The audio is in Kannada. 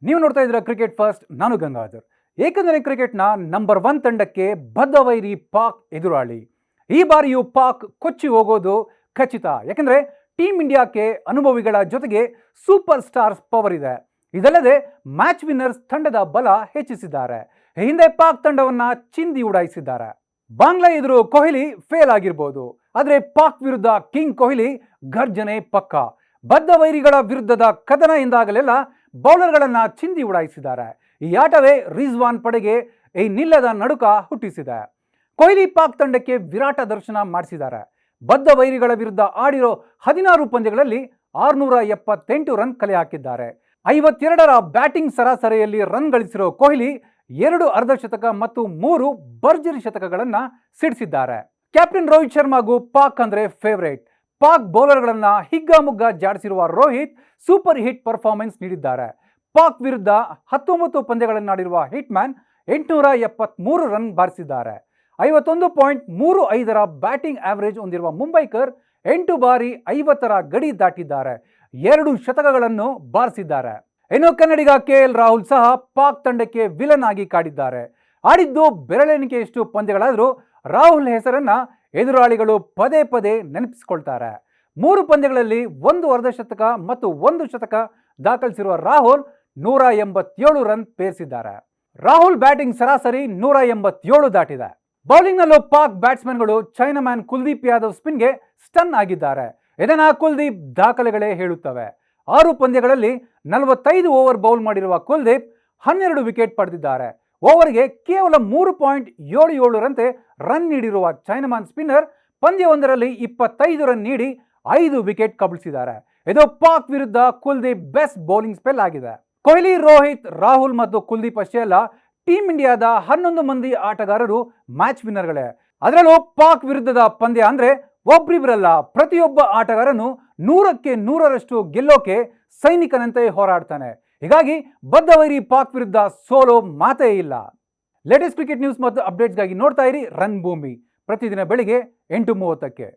ನೀವು ನೋಡ್ತಾ ಇದ್ದೀರಾ ಕ್ರಿಕೆಟ್ ಫಸ್ಟ್. ನಾನು ಗಂಗಾಧರ್. ಏಕದಿನ ಕ್ರಿಕೆಟ್ನ ನಂಬರ್ 1 ತಂಡಕ್ಕೆ ಬದ್ಧವೈರಿ ಪಾಕ್ ಎದುರಾಳಿ. ಈ ಬಾರಿಯೂ ಪಾಕ್ ಕೊಚ್ಚಿ ಹೋಗೋದು ಖಚಿತ. ಯಾಕಂದ್ರೆ ಟೀಮ್ ಇಂಡಿಯಾಕ್ಕೆ ಅನುಭವಿಗಳ ಜೊತೆಗೆ ಸೂಪರ್ ಸ್ಟಾರ್ಸ್ ಪವರ್ ಇದೆ. ಇದಲ್ಲದೆ ಮ್ಯಾಚ್ ವಿನ್ನರ್ಸ್ ತಂಡದ ಬಲ ಹೆಚ್ಚಿಸಿದ್ದಾರೆ. ಹಿಂದೆ ಪಾಕ್ ತಂಡವನ್ನ ಚಿಂದಿ ಉಡಾಯಿಸಿದ್ದಾರೆ. ಬಾಂಗ್ಲಾ ಎದುರು ಕೊಹ್ಲಿ ಫೇಲ್ ಆಗಿರ್ಬೋದು, ಆದರೆ ಪಾಕ್ ವಿರುದ್ಧ ಕಿಂಗ್ ಕೊಹ್ಲಿ ಗರ್ಜನೆ ಪಕ್ಕ. ಬದ್ಧ ವೈರಿಗಳ ವಿರುದ್ಧದ ಕದನ ಎಂದಾಗಲೆಲ್ಲ ಬೌಲರ್ಗಳನ್ನ ಚಿಂದಿ ಉಡಾಯಿಸಿದ್ದಾರೆ. ಈ ಆಟವೇ ರಿಜ್ವಾನ್ ಪಡೆಗೆ ಈ ನಿಲ್ಲದ ನಡುಕ ಹುಟ್ಟಿಸಿದೆ. ಕೊಹ್ಲಿ ಪಾಕ್ ತಂಡಕ್ಕೆ ವಿರಾಟ ದರ್ಶನ ಮಾಡಿಸಿದ್ದಾರೆ. ಬದ್ಧ ವೈರಿಗಳ ವಿರುದ್ಧ ಆಡಿರೋ 16 ಪಂದ್ಯಗಳಲ್ಲಿ 678 ರನ್ ಕಲೆ ಹಾಕಿದ್ದಾರೆ. 52ರ ಬ್ಯಾಟಿಂಗ್ ಸರಾಸರಿಯಲ್ಲಿ ರನ್ ಗಳಿಸಿರೋ ಕೊಹ್ಲಿ 2 ಅರ್ಧಶತಕ ಮತ್ತು 3 ಭರ್ಜರಿ ಶತಕಗಳನ್ನ ಸಿಡಿಸಿದ್ದಾರೆ. ಕ್ಯಾಪ್ಟನ್ ರೋಹಿತ್ ಶರ್ಮಾಗೂ ಪಾಕ್ ಅಂದ್ರೆ ಫೇವರೇಟ್. ಪಾಕ್ ಬೌಲರ್ಗಳನ್ನ ಹಿಗ್ಗಾಮುಗ್ಗ ಜಾಡಿಸಿರುವ ರೋಹಿತ್ ಸೂಪರ್ ಹಿಟ್ ಪರ್ಫಾರ್ಮೆನ್ಸ್ ನೀಡಿದ್ದಾರೆ. ಪಾಕ್ ವಿರುದ್ಧ 19 ಪಂದ್ಯಗಳನ್ನಾಡಿರುವ ಹಿಟ್ ಮ್ಯಾನ್ 873 ರನ್ ಬಾರಿಸಿದ್ದಾರೆ. 51.35ರ ಬ್ಯಾಟಿಂಗ್ ಆವರೇಜ್ ಹೊಂದಿರುವ ಮುಂಬೈಕರ್ 8 ಬಾರಿ 50ರ ಗಡಿ ದಾಟಿದ್ದಾರೆ. 2 ಶತಕಗಳನ್ನು ಬಾರಿಸಿದ್ದಾರೆ. ಇನ್ನು ಕನ್ನಡಿಗ KL ರಾಹುಲ್ ಸಹ ಪಾಕ್ ತಂಡಕ್ಕೆ ವಿಲನ್ ಆಗಿ ಕಾಡಿದ್ದಾರೆ. ಆಡಿದ್ದು ಬೆರಳೆಣಿಕೆಯಷ್ಟು ಪಂದ್ಯಗಳಾದರೂ ರಾಹುಲ್ ಹೆಸರನ್ನ ಎದುರಾಳಿಗಳು ಪದೇ ಪದೇ ನೆನಪಿಸಿಕೊಳ್ತಾರೆ. 3 ಪಂದ್ಯಗಳಲ್ಲಿ 1 ಅರ್ಧಶತಕ ಮತ್ತು 1 ಶತಕ ದಾಖಲಿಸಿರುವ ರಾಹುಲ್ 187 ರನ್ ಪೇರಿಸಿದ್ದಾರೆ. ರಾಹುಲ್ ಬ್ಯಾಟಿಂಗ್ ಸರಾಸರಿ 187 ದಾಟಿದೆ. ಬೌಲಿಂಗ್ನಲ್ಲೂ ಪಾಕ್ ಬ್ಯಾಟ್ಸ್ಮನ್ಗಳು ಚೈನಾ ಮ್ಯಾನ್ ಕುಲ್ದೀಪ್ ಯಾದವ್ ಸ್ಪಿನ್ಗೆ ಸ್ಟನ್ ಆಗಿದ್ದಾರೆ. ಇದನ್ನ ಕುಲ್ದೀಪ್ ದಾಖಲೆಗಳೇ ಹೇಳುತ್ತವೆ. 6 ಪಂದ್ಯಗಳಲ್ಲಿ 45 ಓವರ್ ಬೌಲ್ ಮಾಡಿರುವ ಕುಲ್ದೀಪ್ 12 ವಿಕೆಟ್ ಪಡೆದಿದ್ದಾರೆ. ಓವರ್ಗೆ ಕೇವಲ 3.77 ರಂತೆ ರನ್ ನೀಡಿರುವ ಚೈನಾಮನ್ ಸ್ಪಿನ್ನರ್ ಪಂದ್ಯವೊಂದರಲ್ಲಿ 25 ರನ್ ನೀಡಿ 5 ವಿಕೆಟ್ ಕಬಳಿಸಿದ್ದಾರೆ. ಇದು ಪಾಕ್ ವಿರುದ್ಧ ಕುಲ್ದೀಪ್ ಬೆಸ್ಟ್ ಬೌಲಿಂಗ್ ಸ್ಪೆಲ್ ಆಗಿದೆ. ಕೊಹ್ಲಿ, ರೋಹಿತ್, ರಾಹುಲ್ ಮತ್ತು ಕುಲ್ದೀಪ್ ಅಷ್ಟೇ ಅಲ್ಲ, ಟೀಮ್ ಇಂಡಿಯಾದ 11 ಮಂದಿ ಆಟಗಾರರು ಮ್ಯಾಚ್ ವಿನ್ನರ್ಗಳೇ. ಅದರಲ್ಲೂ ಪಾಕ್ ವಿರುದ್ಧದ ಪಂದ್ಯ ಅಂದ್ರೆ ಒಬ್ರಿಬ್ರಲ್ಲ, ಪ್ರತಿಯೊಬ್ಬ ಆಟಗಾರನು 100ಕ್ಕೆ 100ರಷ್ಟು ಗೆಲ್ಲೋಕೆ ಸೈನಿಕನಂತೆ ಹೋರಾಡ್ತಾನೆ. ಹೀಗಾಗಿ ಬದ್ಧವೈರಿ ಪಾಕ್ ವಿರುದ್ಧ ಸೋಲೋ ಮಾತೇ ಇಲ್ಲ. ಲೇಟೆಸ್ಟ್ ಕ್ರಿಕೆಟ್ ನ್ಯೂಸ್ ಮತ್ತು ಅಪ್ಡೇಟ್ಸ್ಗಾಗಿ ನೋಡ್ತಾ ಇರಿ ರನ್ ಭೂಮಿ. ಪ್ರತಿದಿನ ಬೆಳಿಗ್ಗೆ 8:30ಕ್ಕೆ.